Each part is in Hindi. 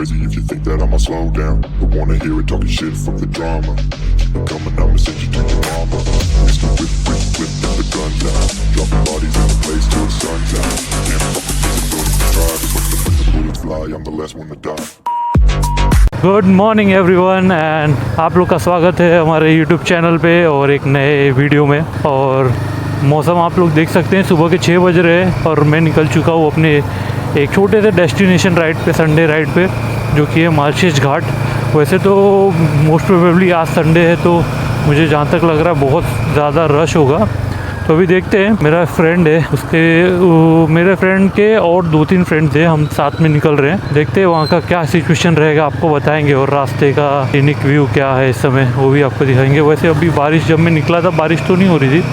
crazy if you think that I'ma slow down. Don't wanna hear it talking shit from the drama. Keep it coming, I'ma send you to your mama. Mr. Whip, put the gun down. Dropping bodies in the place till the sun's out. Can't fuck with this, so you try. But when the bullets fly, I'm the last one to die. Good morning everyone and आप लोग का स्वागत है हमारे यूट्यूब चैनल पे और एक नए वीडियो में। और मौसम आप लोग देख सकते हैं, सुबह के 6 बज रहे हैं और मैं निकल चुका हूँ अपने एक छोटे से डेस्टिनेशन राइड पे, संडे राइड पे, जो कि है मार्शेस घाट। वैसे तो मोस्ट प्रोबेबली आज संडे है तो मुझे जहाँ तक लग रहा है बहुत ज़्यादा रश होगा। तो अभी देखते हैं। मेरा फ्रेंड है, मेरे फ्रेंड के और 2-3 फ्रेंड्स हैं, हम साथ में निकल रहे हैं। देखते हैं वहाँ का क्या सिचुएशन रहेगा, आपको बताएंगे। और रास्ते का सीनिक व्यू क्या है इस समय वो भी आपको दिखाएंगे। वैसे अभी बारिश, जब मैं निकला था बारिश तो नहीं हो रही थी।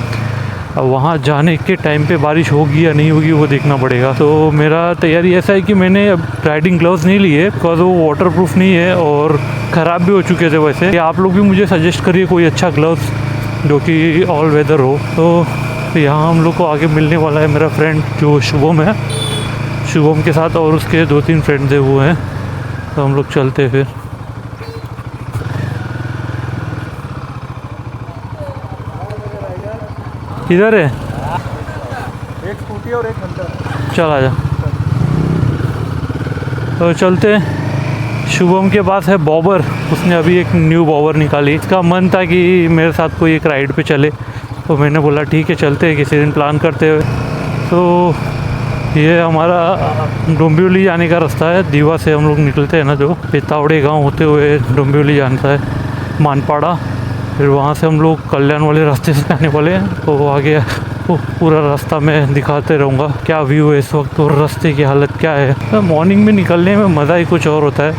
अब वहाँ जाने के टाइम पे बारिश होगी या नहीं होगी वो देखना पड़ेगा। तो मेरा तैयारी ऐसा है कि मैंने अब राइडिंग ग्लव्स नहीं लिए बिकॉज वो वाटरप्रूफ नहीं है और ख़राब भी हो चुके थे। वैसे आप लोग भी मुझे सजेस्ट करिए कोई अच्छा ग्लव्स जो कि ऑल वेदर हो। तो यहाँ हम लोग को आगे मिलने वाला है मेरा फ्रेंड जो शुभम है, शुभम के साथ और उसके 2-3 फ्रेंड्स है वो हैं। तो हम लोग चलते हैं फिर। किधर है? एक स्कूटी और एक हंटर। चल आ जा। तो चलते हैं। शुभम के पास है बॉबर, उसने अभी एक न्यू बॉबर निकाली। इसका मन था कि मेरे साथ कोई एक राइड पे चले, तो मैंने बोला ठीक है चलते हैं, किसी दिन प्लान करते हुए। तो ये हमारा डोंबिवली जाने का रास्ता है। दीवा से हम लोग निकलते हैं ना, जो पितावड़े गांव होते हुए डोंबिवली जाता है, मानपाड़ा। फिर वहाँ से हम लोग कल्याण वाले रास्ते से जाने वाले हैं। तो आगे पूरा रास्ता मैं दिखाते रहूँगा क्या व्यू है इस वक्त और रास्ते की हालत क्या है। तो मॉर्निंग में निकलने में मज़ा ही कुछ और होता है।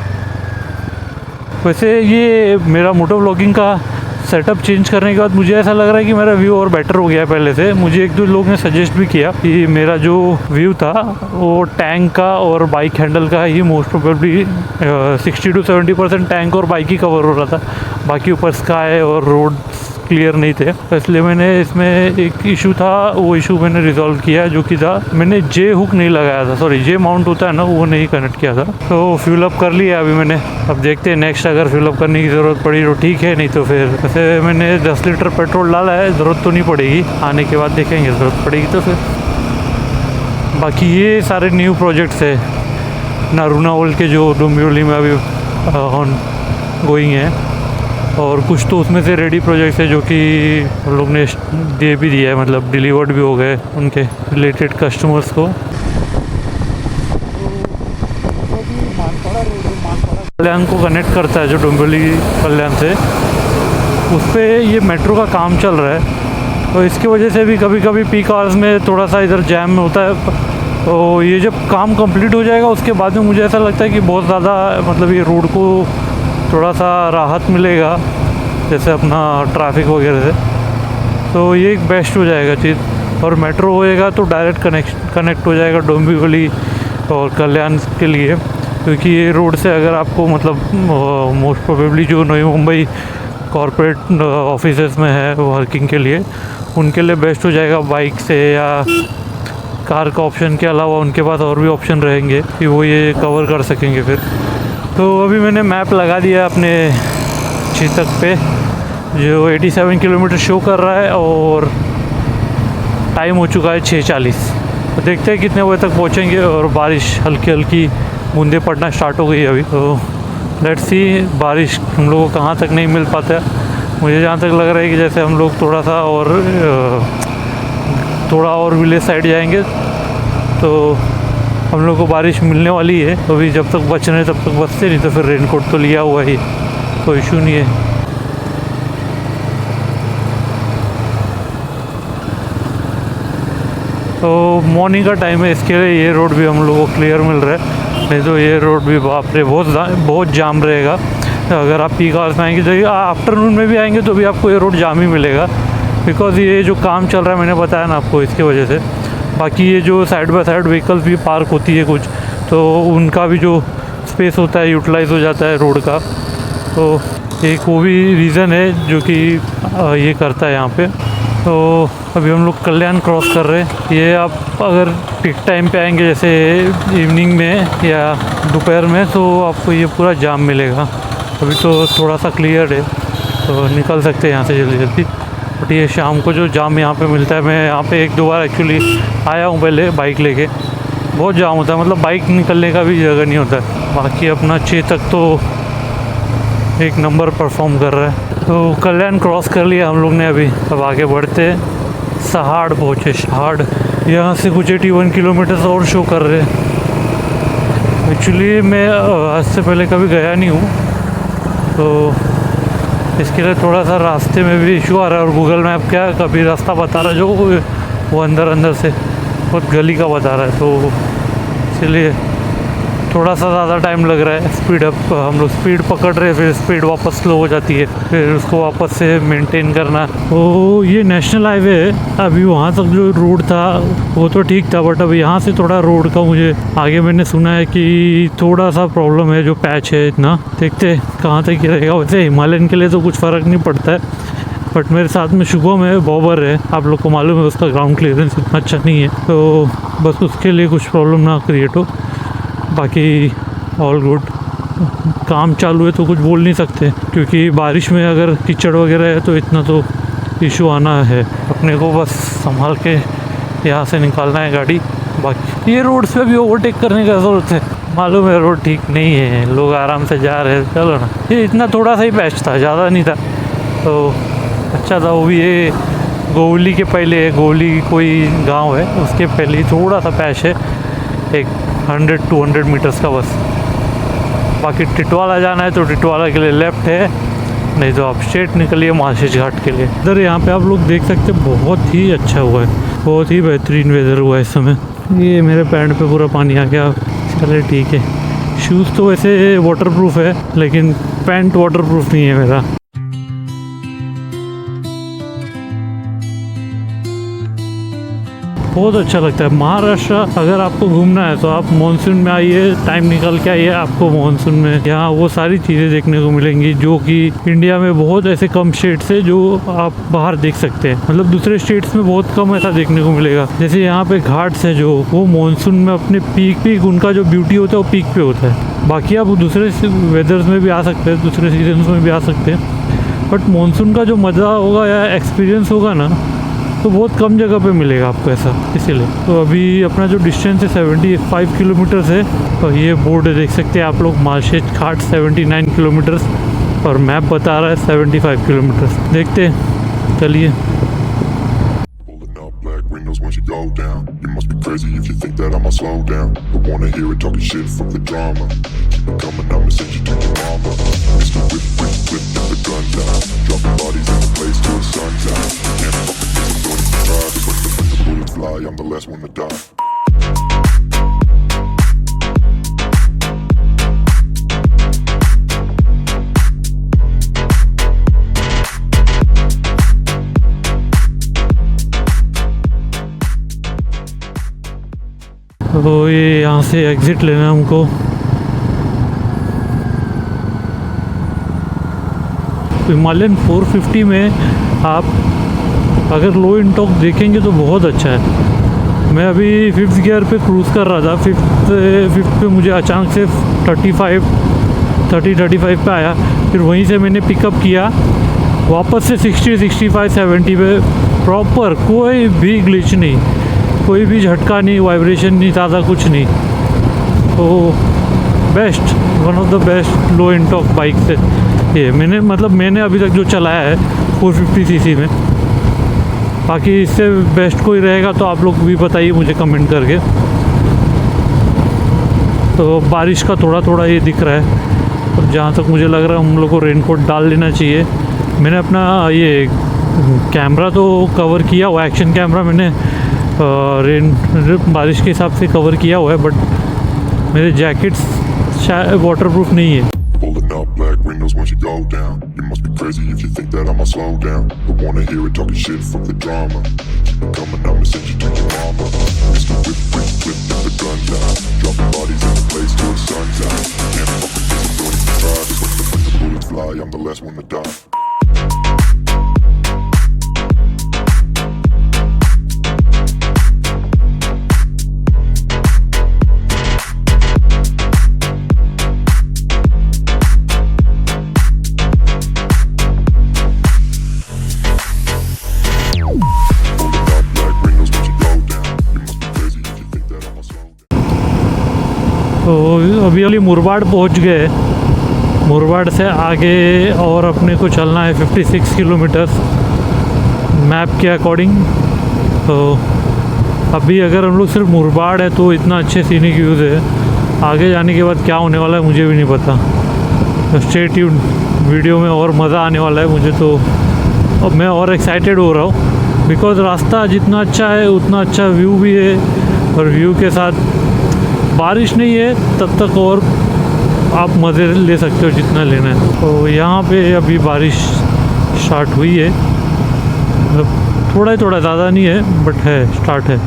वैसे ये मेरा मोटो व्लॉगिंग का सेटअप चेंज करने के बाद मुझे ऐसा लग रहा है कि मेरा व्यू और बेटर हो गया है पहले से। मुझे 1-2 लोग ने सजेस्ट भी किया कि मेरा जो व्यू था वो टैंक का और बाइक हैंडल का ही मोस्ट प्रोबेबली 60 to 70% टैंक और बाइक ही कवर हो रहा था, बाकी ऊपर स्काई और रोड क्लियर नहीं थे। तो इसलिए मैंने इसमें एक इशू था, वो इशू मैंने रिजॉल्व किया, जो कि था मैंने जे हुक नहीं लगाया था, सॉरी जे माउंट होता है ना, वो नहीं कनेक्ट किया था। तो फ्यूल अप कर लिया अभी मैंने। अब देखते हैं नेक्स्ट अगर फ्यूल अप करने की ज़रूरत पड़ी तो ठीक है, नहीं तो फिर वैसे मैंने 10 लीटर पेट्रोल डाला है, ज़रूरत तो नहीं पड़ेगी। आने के बाद देखेंगे, ज़रूरत पड़ेगी तो फिर। बाकी ये सारे न्यू प्रोजेक्ट्स है नारूनावल के जो डोंबिवली में अभी ऑन गोइंग है, और कुछ तो उसमें से रेडी प्रोजेक्ट्स है जो कि हम लोग ने दे भी दिया है, मतलब डिलीवर्ड भी हो गए उनके रिलेटेड कस्टमर्स को। कल्याण को कनेक्ट करता है जो डोंबिवली कल्याण से, उस पर ये मेट्रो का काम चल रहा है। तो इसकी वजह से भी कभी कभी पीक आवर्स में थोड़ा सा इधर जैम में होता है। तो ये जब काम कंप्लीट हो जाएगा उसके बाद में मुझे ऐसा लगता है कि बहुत ज़्यादा मतलब ये रोड को थोड़ा सा राहत मिलेगा, जैसे अपना ट्रैफिक वगैरह से। तो ये एक बेस्ट हो जाएगा चीज़। और मेट्रो होएगा तो डायरेक्ट कनेक्ट हो जाएगा डोंबिवली और कल्याण के लिए, क्योंकि ये रोड से अगर आपको मतलब मोस्ट प्रोबेबली जो नई मुंबई कॉरपोरेट ऑफिसेस में है वर्किंग के लिए, उनके लिए बेस्ट हो जाएगा। बाइक से या कार का ऑप्शन के अलावा उनके पास और भी ऑप्शन रहेंगे कि वो ये कवर कर सकेंगे फिर। तो अभी मैंने मैप लगा दिया अपने चीतक पे, जो 87 किलोमीटर शो कर रहा है और टाइम हो चुका है 6:40। तो देखते हैं कितने बजे तक पहुंचेंगे। और बारिश हल्की हल्की बूंदें पड़ना स्टार्ट हो गई अभी। तो लेट्स सी बारिश हम लोगों को कहाँ तक नहीं मिल पाता है। मुझे जहाँ तक लग रहा है कि जैसे हम लोग थोड़ा और विलेज साइड जाएंगे तो हम लोग को बारिश मिलने वाली है। तो अभी जब तक बच रहे हैं तब तक बचते, नहीं तो फिर रेनकोट तो लिया हुआ ही, कोई इशू नहीं है। तो मॉर्निंग का टाइम है, इसके लिए ये रोड भी हम लोगों को क्लियर मिल रहा है, नहीं तो ये रोड भी बाप रे बहुत जाम रहेगा। अगर आप पीक आवर्स में आएंगे तो आफ्टरनून में भी आएंगे तो भी आपको ये रोड जाम ही मिलेगा, बिकॉज़ ये जो काम चल रहा है मैंने बताया ना आपको, इसके वजह से। बाकी ये जो साइड बाय साइड व्हीकल्स भी पार्क होती है कुछ, तो उनका भी जो स्पेस होता है यूटिलाइज़ हो जाता है रोड का। तो एक वो भी रीज़न है जो कि ये करता है यहाँ पे। तो अभी हम लोग कल्याण क्रॉस कर रहे हैं। ये आप अगर पीक टाइम पे आएंगे जैसे इवनिंग में या दोपहर में तो आपको ये पूरा जाम मिलेगा। अभी तो थोड़ा सा क्लियर है तो निकल सकते हैं यहाँ से जल्दी जल्दी। बट ये शाम को जो जाम यहाँ पे मिलता है, मैं यहाँ पे एक दो बार एक्चुअली आया हूँ पहले बाइक लेके, बहुत जाम होता है, मतलब बाइक निकलने का भी जगह नहीं होता है। बाकी अपना चेतक तो एक नंबर परफॉर्म कर रहा है। तो कल्याण क्रॉस कर लिया हम लोग ने अभी, अब आगे बढ़ते हैं। सहाड़ पहुँचे, सहाड़ यहाँ से कुछ 81 किलोमीटर और शो कर रहे हैं। एक्चुअली मैं आज से पहले कभी गया नहीं हूँ तो इसके लिए थोड़ा सा रास्ते में भी इशू आ रहा है। और गूगल मैप क्या कभी रास्ता बता रहा है जो वो अंदर से बहुत गली का बता रहा है, तो इसलिए थोड़ा सा ज़्यादा टाइम लग रहा है। स्पीड अप हम लोग स्पीड पकड़ रहे हैं, फिर स्पीड वापस स्लो हो जाती है, फिर उसको वापस से मेंटेन करना। तो ये नेशनल हाईवे है। अभी वहाँ तक जो रोड था वो तो ठीक था, बट अब यहाँ से थोड़ा रोड का मुझे आगे मैंने सुना है कि थोड़ा सा प्रॉब्लम है, जो पैच है इतना। देखते हैं कहाँ तक ही रहेगा। वैसे हिमालयन के लिए तो कुछ फ़र्क नहीं पड़ता है, बट मेरे साथ में शुभम है, बॉबर है, आप लोग को मालूम है उसका ग्राउंड क्लियरेंस इतना अच्छा नहीं है, तो बस उसके लिए कुछ प्रॉब्लम ना क्रिएट हो। बाकी ऑल गुड। काम चालू है तो कुछ बोल नहीं सकते, क्योंकि बारिश में अगर कीचड़ वगैरह है तो इतना तो इशू आना है। अपने को बस संभाल के यहाँ से निकालना है गाड़ी। बाकी ये रोड्स पे भी ओवरटेक करने का ज़रूरत है, मालूम है रोड ठीक नहीं है, लोग आराम से जा रहे हैं, चलो ना। ये इतना थोड़ा सा ही पैच था, ज़्यादा नहीं था, तो अच्छा था। वो भी ये गोवली के पहले है, गोवली कोई गांव है उसके पहले थोड़ा सा पैच है, एक 100-200 मीटर्स का बस। बाकी टिटवाला जाना है तो टिटवाला के लिए लेफ़्ट है, नहीं तो आप स्ट्रेट निकलिए मालशेज घाट के लिए। इधर यहाँ पे आप लोग देख सकते हैं बहुत ही अच्छा हुआ है, बहुत ही बेहतरीन वेदर हुआ है इस समय। ये मेरे पैंट पे पूरा पानी आ गया, चले ठीक है। शूज़ तो वैसे वाटरप्रूफ है लेकिन पैंट वाटरप्रूफ नहीं है मेरा। बहुत अच्छा लगता है महाराष्ट्र। अगर आपको घूमना है तो आप मानसून में आइए, टाइम निकल के आइए, आपको मानसून में यहाँ वो सारी चीज़ें देखने को मिलेंगी जो कि इंडिया में बहुत ऐसे कम स्टेट्स है जो आप बाहर देख सकते हैं। मतलब दूसरे स्टेट्स में बहुत कम ऐसा देखने को मिलेगा। जैसे यहाँ पे घाट्स है जो वो मानसून में अपने पीक उनका जो ब्यूटी होता है वो पीक पे होता है। बाकी आप दूसरे वेदर्स में भी आ सकते हैं, दूसरे सीजन्स में भी आ सकते हैं, बट मानसून का जो मज़ा होगा या एक्सपीरियंस होगा ना तो बहुत कम जगह पे मिलेगा आपको ऐसा। इसीलिए तो अभी अपना जो डिस्टेंस है 75 किलोमीटर्स है, तो ये बोर्ड देख सकते हैं आप लोग, मालशेज घाट 79 किलोमीटर्स और मैप बता रहा है 75 किलोमीटर्स। देखते हैं, चलिए। Pulling up black windows once you go down. You must be crazy if you think that I'ma slow down. Don't wanna hear it talking shit, fuck the drama. Keep it coming, I'ma send you to your mama. Mr. Whip, get the guns out. Dropping bodies in the place till the sun's out. Can't fuck with this, I'm going to try. Just like the bullets fly, I'm the last one to die. तो ये यहाँ से एग्ज़िट लेना है हमको। हिमालयन 450 में आप अगर लो इंटॉक देखेंगे तो बहुत अच्छा है। मैं अभी 5th गियर पे क्रूज़ कर रहा था, 5th पे मुझे अचानक से 35 पे आया, फिर वहीं से मैंने पिकअप किया वापस से 60, 65, 70 पे प्रॉपर, कोई भी ग्लिच नहीं, कोई भी झटका नहीं, वाइब्रेशन नहीं, ताज़ा कुछ नहीं। तो best, one of the best लो इंटॉक बाइक से ये मैंने अभी तक जो चलाया है 450 सीसी में। बाकी इससे बेस्ट कोई रहेगा तो आप लोग भी बताइए मुझे कमेंट करके। तो बारिश का थोड़ा ये दिख रहा है, और जहाँ तक मुझे लग रहा है हम लोग को रेनकोट डाल लेना चाहिए। मैंने अपना ये कैमरा तो कवर किया हुआ, एक्शन कैमरा मैंने बारिश के हिसाब से कवर किया हुआ है, बट मेरे जैकेट्स शायद वाटरप्रूफ नहीं है। Pulling up black windows once you go down. You must be crazy if you think that I'ma slow down. Don't wanna hear it talking shit, fuck the drama. Keep it coming, I'ma send you to your mama. Mr. Whip, get the guns out. Dropping bodies in the place till the sun's out. Can't fuck with this, I'm going to try. Just like the bullets fly, I'm the last one to die. अभी अभी मुरबाड पहुंच गए। मुरबाड से आगे और अपने को चलना है 56 किलोमीटर्स मैप के अकॉर्डिंग। तो अभी अगर हम लोग सिर्फ मुरबाड है तो इतना अच्छे सीनिक व्यूज़ है, आगे जाने के बाद क्या होने वाला है मुझे भी नहीं पता। तो स्टे ट्यून्ड, वीडियो में और मज़ा आने वाला है मुझे। तो अब मैं और एक्साइटेड हो रहा हूँ बिकॉज़ रास्ता जितना अच्छा है उतना अच्छा व्यू भी है, और व्यू के साथ बारिश नहीं है तब तक और आप मज़े ले सकते हो जितना लेना है। तो यहाँ पे अभी बारिश स्टार्ट हुई है, मतलब थोड़ा ही थोड़ा, ज़्यादा नहीं है बट है, स्टार्ट है।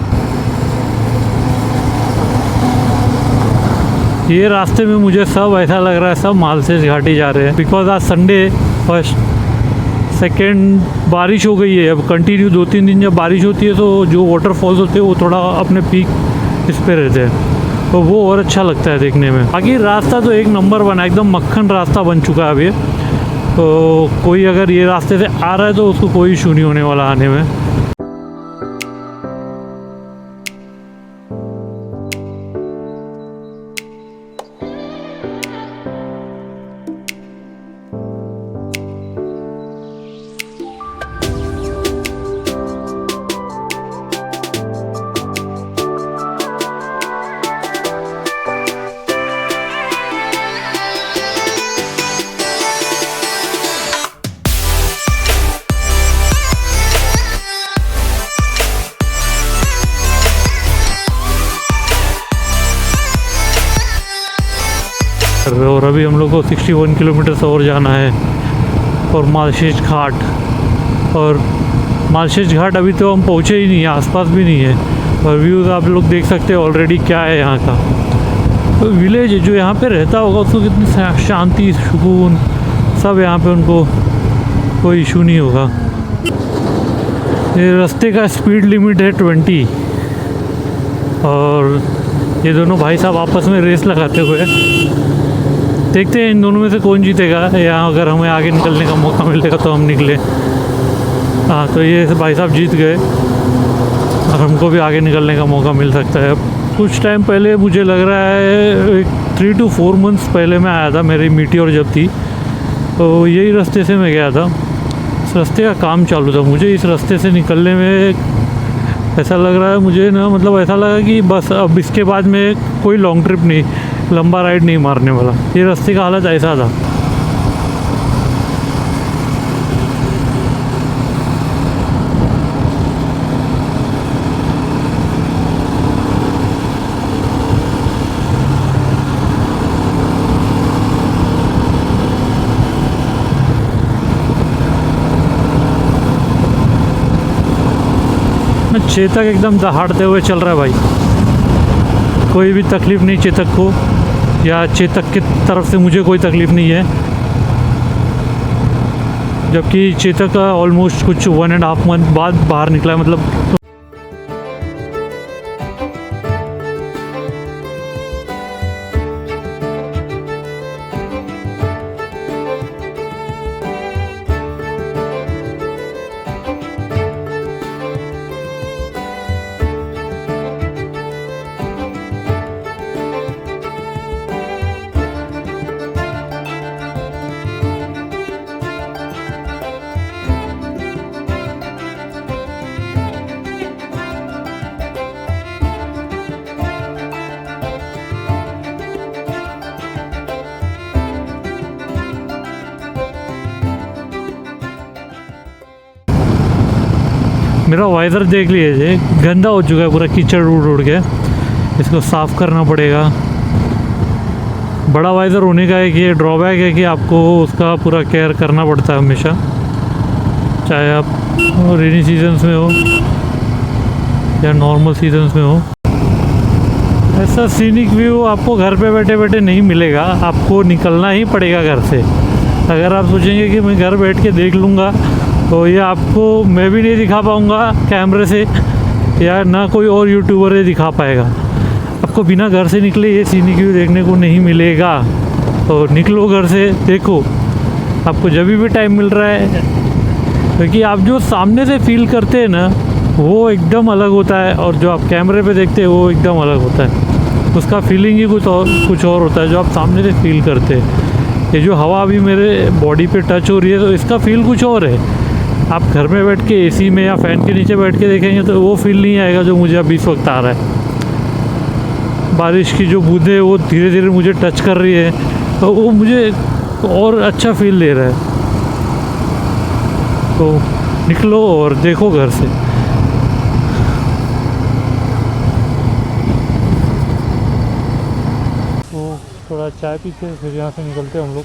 ये रास्ते में मुझे सब ऐसा लग रहा है सब मालसेज घाटी जा रहे हैं बिकॉज आज संडे फर्स्ट सेकेंड बारिश हो गई है। अब कंटिन्यू 2-3 दिन जब बारिश होती है तो जो वाटरफॉल्स होते हैं वो थोड़ा अपने पीक इस पे रहते हैं, तो वो और अच्छा लगता है देखने में। बाकी रास्ता तो एक नंबर बना, एकदम मक्खन रास्ता बन चुका है अभी। तो कोई अगर ये रास्ते से आ रहा है तो उसको कोई इशू नहीं होने वाला आने में। और अभी हम लोग को 61 किलोमीटर और जाना है, और मालशेज घाट। और मालशेज घाट अभी तो हम पहुँचे ही नहीं है, आसपास भी नहीं है। और व्यूज़ आप लोग देख सकते हैं ऑलरेडी क्या है यहाँ का। तो विलेज जो यहाँ पे रहता होगा उसको कितनी शांति सुकून सब, यहाँ पे उनको कोई इशू नहीं होगा। ये रास्ते का स्पीड लिमिट है 20, और ये दोनों भाई साहब आपस में रेस लगाते हुए, देखते हैं इन दोनों में से कौन जीतेगा। या अगर हमें आगे निकलने का मौका मिलेगा तो हम निकले। हाँ, तो ये भाई साहब जीत गए और हमको भी आगे निकलने का मौका मिल सकता है। कुछ टाइम पहले मुझे लग रहा है 3 to 4 मंथ्स पहले मैं आया था, मेरी मीटियोर जब थी तो यही रास्ते से मैं गया था। इस रास्ते का काम चालू था, मुझे इस रास्ते से निकलने में ऐसा लग रहा है मुझे ना, मतलब ऐसा लगा कि बस अब इसके बाद में कोई लॉन्ग ट्रिप नहीं, लंबा राइड नहीं मारने वाला। ये रास्ते का हालत ऐसा था। चेतक एकदम दहाड़ते हुए चल रहा है भाई, कोई भी तकलीफ़ नहीं चेतक को, या चेतक की तरफ से मुझे कोई तकलीफ़ नहीं है। जबकि चेतक का ऑलमोस्ट कुछ 1.5 मंथ बाद बाहर निकला है, मतलब मेरा वाइज़र देख लीजिए, गंदा हो चुका है पूरा, कीचड़ उड़ उड़ के, इसको साफ़ करना पड़ेगा। बड़ा वाइज़र होने का एक ये ड्रॉबैक है कि आपको उसका पूरा केयर करना पड़ता है हमेशा, चाहे आप रेनी सीजन्स में हो या नॉर्मल सीजन्स में हो। ऐसा सीनिक व्यू आपको घर पे बैठे बैठे नहीं मिलेगा, आपको निकलना ही पड़ेगा घर से। अगर आप सोचेंगे कि मैं घर बैठ के देख लूँगा तो ये आपको मैं भी नहीं दिखा पाऊँगा कैमरे से, या ना कोई और यूट्यूबर ये दिखा पाएगा। आपको बिना घर से निकले ये सीनिक व्यू देखने को नहीं मिलेगा। तो निकलो घर से, देखो, आपको जब भी टाइम मिल रहा है, क्योंकि आप जो सामने से फील करते हैं ना वो एकदम अलग होता है, और जो आप कैमरे पे देखते हैं वो एकदम अलग होता है। उसका फीलिंग ही कुछ और होता है जो आप सामने से फील करते हैं। ये जो हवा अभी मेरे बॉडी पे टच हो रही है तो इसका फील कुछ और है। आप घर में बैठ के एसी में या फ़ैन के नीचे बैठ के देखेंगे तो वो फील नहीं आएगा जो मुझे अभी इस वक्त आ रहा है। बारिश की जो बूंदें वो धीरे धीरे मुझे टच कर रही है तो वो मुझे और अच्छा फील दे रहा है। तो निकलो और देखो घर से। तो थोड़ा चाय पीते फिर यहाँ से निकलते हम लोग।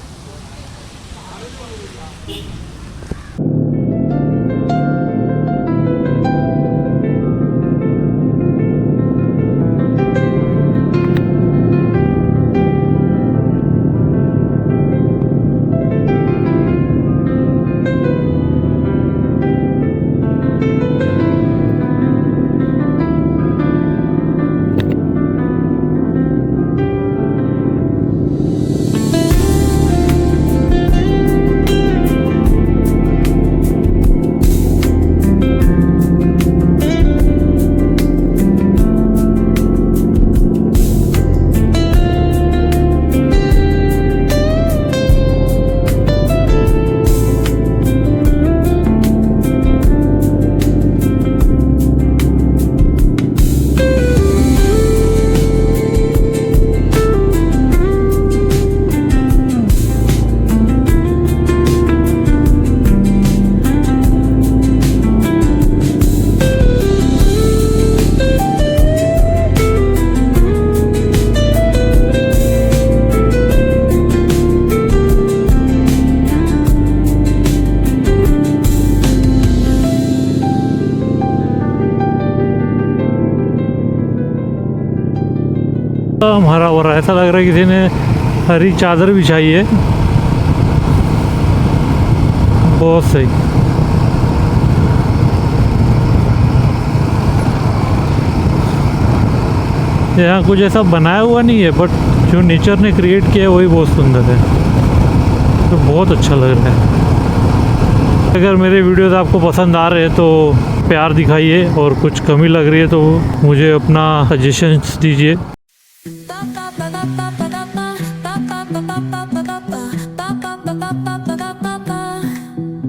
हरा भरा ऐसा लग रहा है किसी ने हरी चादर बिछाई है। बहुत सही। यहाँ कुछ ऐसा बनाया हुआ नहीं है बट जो नेचर ने क्रिएट किया है वही बहुत सुंदर है। तो बहुत अच्छा लग रहा है। अगर मेरे वीडियोस आपको पसंद आ रहे हैं तो प्यार दिखाइए और कुछ कमी लग रही है तो मुझे अपना सजेशंस दीजिए।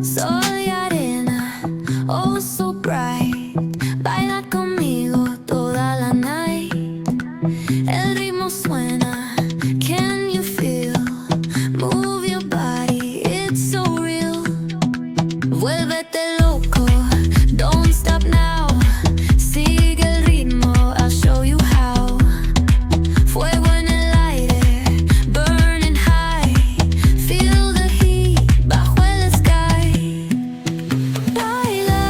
Soy arena, oh so bright. Baila conmigo toda la night. El ritmo suena, can you feel? Move your body, it's so real. Vuélvete loco, don't stop now. Sigue el ritmo, I'll show you how. Fuego en el aire, burning high. Feel the heat bajo el sky. Baila,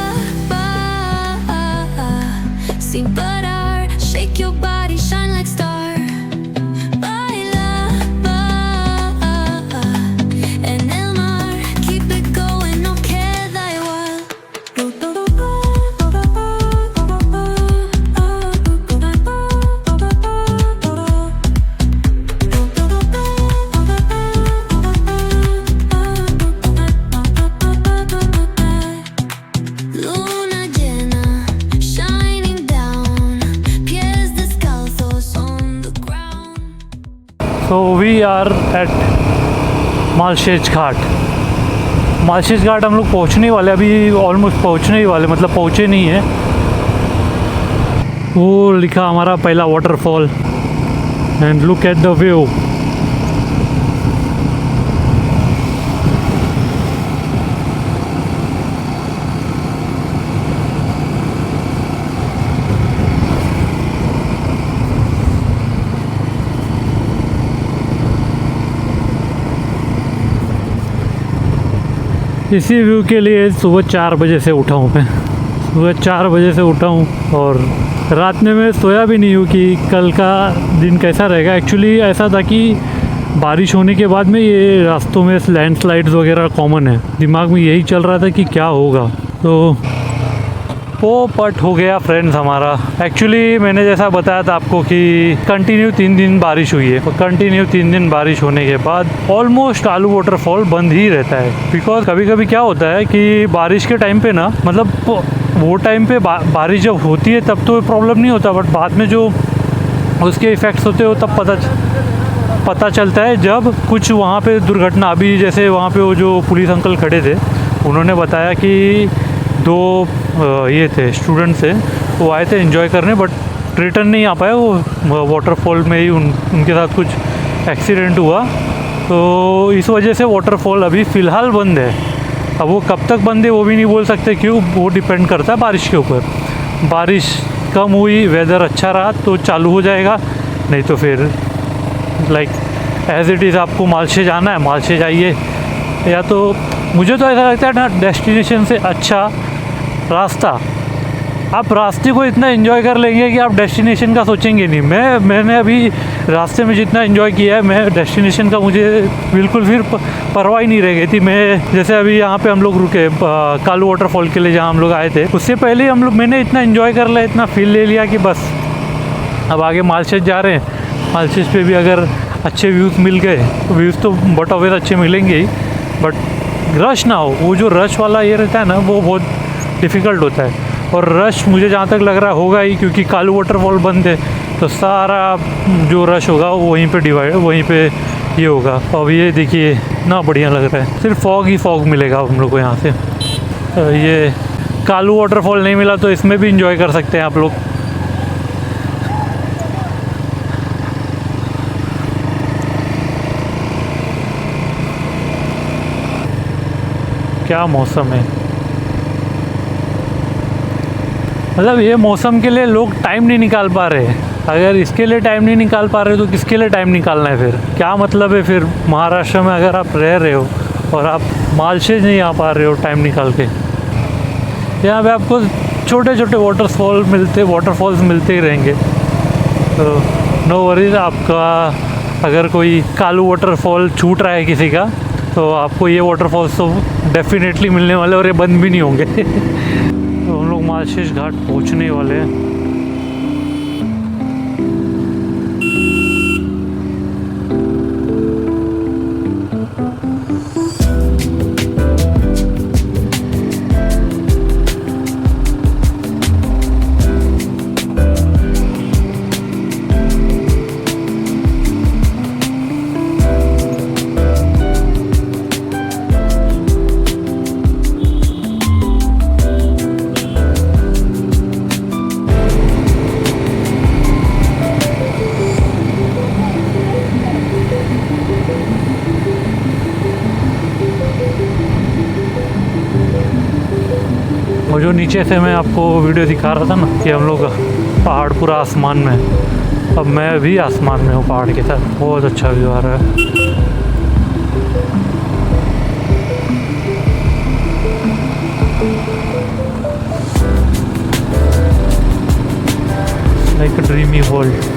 sin parar. Shake your body, shine like star. Baila, en el mar. Keep it going, no queda igual. Luna llena, shining down. Pies descalzos on the ground. So we are at Malshej Ghat. Malshej Ghat हम लोग पहुँचने वाले, अभी ऑलमोस्ट पहुँचने ही वाले, मतलब पहुँचे नहीं है। वो लिखा हमारा पहला waterfall and look at the view. इसी व्यू के लिए सुबह 4 बजे से उठा हूँ मैं। सुबह 4 बजे से उठा हूँ और रात में मैं सोया भी नहीं हूँ कि कल का दिन कैसा रहेगा। एक्चुअली ऐसा था कि बारिश होने के बाद में ये रास्तों में लैंडस्लाइड्स वगैरह कॉमन है। दिमाग में यही चल रहा था कि क्या होगा। तो पोपट हो गया फ्रेंड्स हमारा। एक्चुअली मैंने जैसा बताया था आपको कि कंटिन्यू 3 दिन बारिश हुई है और कंटिन्यू 3 दिन बारिश होने के बाद ऑलमोस्ट आलू वाटरफॉल बंद ही रहता है। बिकॉज कभी कभी क्या होता है कि बारिश के टाइम पे ना, मतलब वो टाइम पे बारिश जब होती है तब तो प्रॉब्लम नहीं होता, बट बाद में जो उसके इफ़ेक्ट्स होते हो तब पता चलता है जब कुछ वहाँ पे दुर्घटना, अभी जैसे वहाँ पे वो जो पुलिस अंकल खड़े थे उन्होंने बताया कि 2 ये थे स्टूडेंट्स थे, वो आए थे एंजॉय करने बट रिटर्न नहीं आ पाए, वो वाटरफॉल में ही उनके साथ कुछ एक्सीडेंट हुआ। तो इस वजह से वाटरफॉल अभी फ़िलहाल बंद है। अब वो कब तक बंद है वो भी नहीं बोल सकते, क्यों, वो डिपेंड करता है बारिश के ऊपर। बारिश कम हुई, वेदर अच्छा रहा तो चालू हो जाएगा, नहीं तो फिर लाइक एज़ इट इज़ आपको मालशे जाना है मालशे जाइए, या तो मुझे तो ऐसा लगता है ना, डेस्टिनेशन से अच्छा रास्ता, आप रास्ते को इतना एंजॉय कर लेंगे कि आप डेस्टिनेशन का सोचेंगे नहीं। मैंने अभी रास्ते में जितना एंजॉय किया है, मैं डेस्टिनेशन का मुझे बिल्कुल फिर परवाह ही नहीं रह गई थी। मैं जैसे अभी यहाँ पे हम लोग रुके कालू वाटरफॉल के लिए जहाँ हम लोग आए थे, उससे पहले ही मैंने इतना एंजॉय कर लिया, इतना फील ले लिया कि बस अब आगे मालशेज जा रहे हैं। मालशेज पे भी अगर अच्छे व्यूज़ मिल गए, व्यूज़ तो बट ऑब्वियस अच्छे मिलेंगे ही, बट रश ना हो, वो जो रश वाला ये रहता है ना, वो बहुत डिफ़िकल्ट होता है। और रश मुझे जहाँ तक लग रहा होगा ही, क्योंकि कालू वाटरफॉल बंद है तो सारा जो रश होगा वो वहीं पे ये होगा। अब ये देखिए इतना बढ़िया लग रहा है, सिर्फ फॉग ही फॉग मिलेगा हम लोग को यहाँ से। ये कालू वाटरफॉल नहीं मिला तो इसमें भी इंजॉय कर सकते हैं आप लोग। क्या मौसम है, मतलब ये मौसम के लिए लोग टाइम नहीं निकाल पा रहे। अगर इसके लिए टाइम नहीं निकाल पा रहे तो किसके लिए टाइम निकालना है? फिर क्या मतलब है? फिर महाराष्ट्र में अगर आप रह रहे हो और आप मालशेज नहीं आ पा रहे हो टाइम निकाल के, यहाँ पे आपको छोटे छोटे वाटरफॉल्स मिलते ही रहेंगे। तो नो वरीज, आपका अगर कोई कालू वाटरफॉल छूट रहा है किसी का, तो आपको ये वाटरफॉल्स तो डेफिनेटली मिलने वाले, और ये बंद भी नहीं होंगे। तो हम लोग मालशेज घाट पहुँचने वाले हैं। और जो नीचे से मैं आपको वीडियो दिखा रहा था ना कि हम लोग पहाड़ पूरा आसमान में, अब मैं भी आसमान में हूँ पहाड़ के साथ। बहुत अच्छा व्यू आ रहा है। लाइक अ ड्रीमी वर्ल्ड।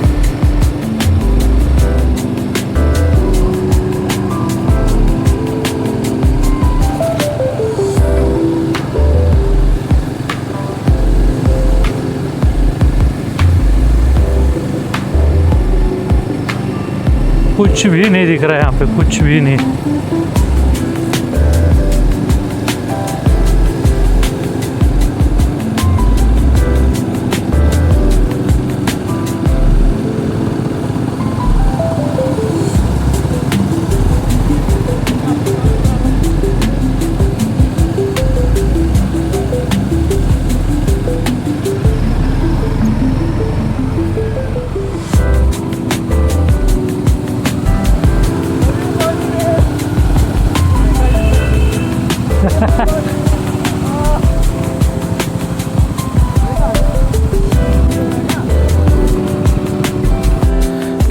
कुछ भी नहीं दिख रहा है यहाँ पे, कुछ भी नहीं।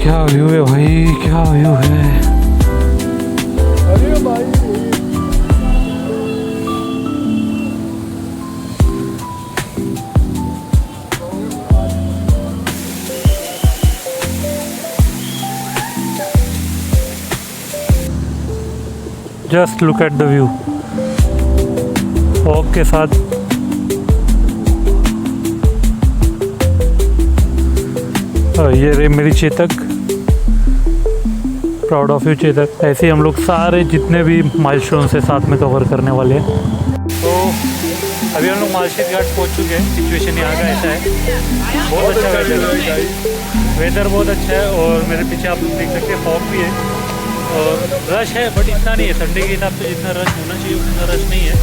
क्या व्यू है भाई, क्या व्यू है। अरे भाई just look at the view. Fog के साथ ये रे मेरी Chetak, proud of you Chetak. ऐसे ही हम लोग सारे जितने भी माइलस्टोन से साथ में कवर करने वाले हैं। तो अभी हम लोग मालशेज घाट पहुंच चुके हैं। सिचुएशन यहाँ का ऐसा है, बहुत अच्छा वेदर है। वेदर बहुत अच्छा है और मेरे पीछे आप देख सकते हैं फॉग भी है और रश है बट इतना नहीं है। संडे के हिसाब से जितना रश होना चाहिए उतना रश नहीं है।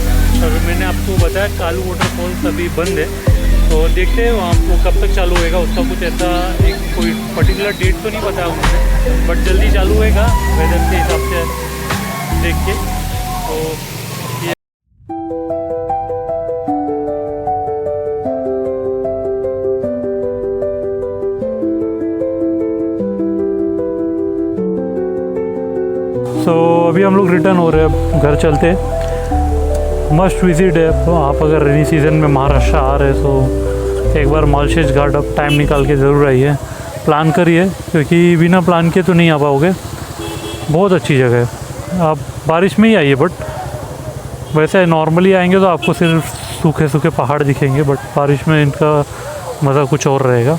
और मैंने आपको बताया कालू वाटरफॉल्स अभी बंद है, तो देखते हैं वहाँ वो कब तक चालू होएगा। उसका कुछ ऐसा एक कोई पर्टिकुलर डेट तो नहीं बताया उन्होंने, बट जल्दी चालू होएगा वेदर के हिसाब से देख के। तो अभी हम लोग रिटर्न हो रहे हैं, घर चलते। मस्ट विजिट है आप अगर रेनी सीज़न में महाराष्ट्र आ रहे हैं तो एक बार मालशेज घाट अब टाइम निकाल के ज़रूर आइए, प्लान करिए क्योंकि बिना प्लान के तो नहीं आ पाओगे। बहुत अच्छी जगह है। आप बारिश में ही आइए, बट वैसे नॉर्मली आएंगे तो आपको सिर्फ सूखे सूखे पहाड़ दिखेंगे, बट बारिश में इनका मज़ा कुछ और रहेगा।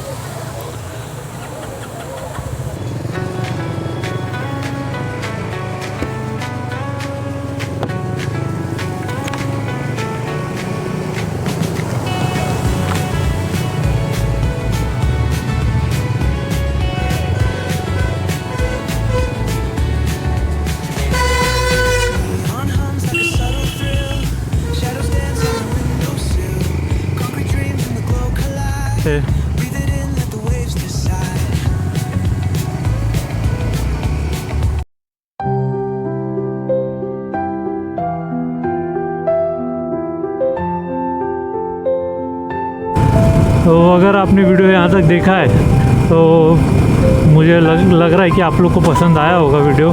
तो अगर आपने वीडियो यहाँ तक देखा है तो मुझे लग रहा है कि आप लोग को पसंद आया होगा वीडियो।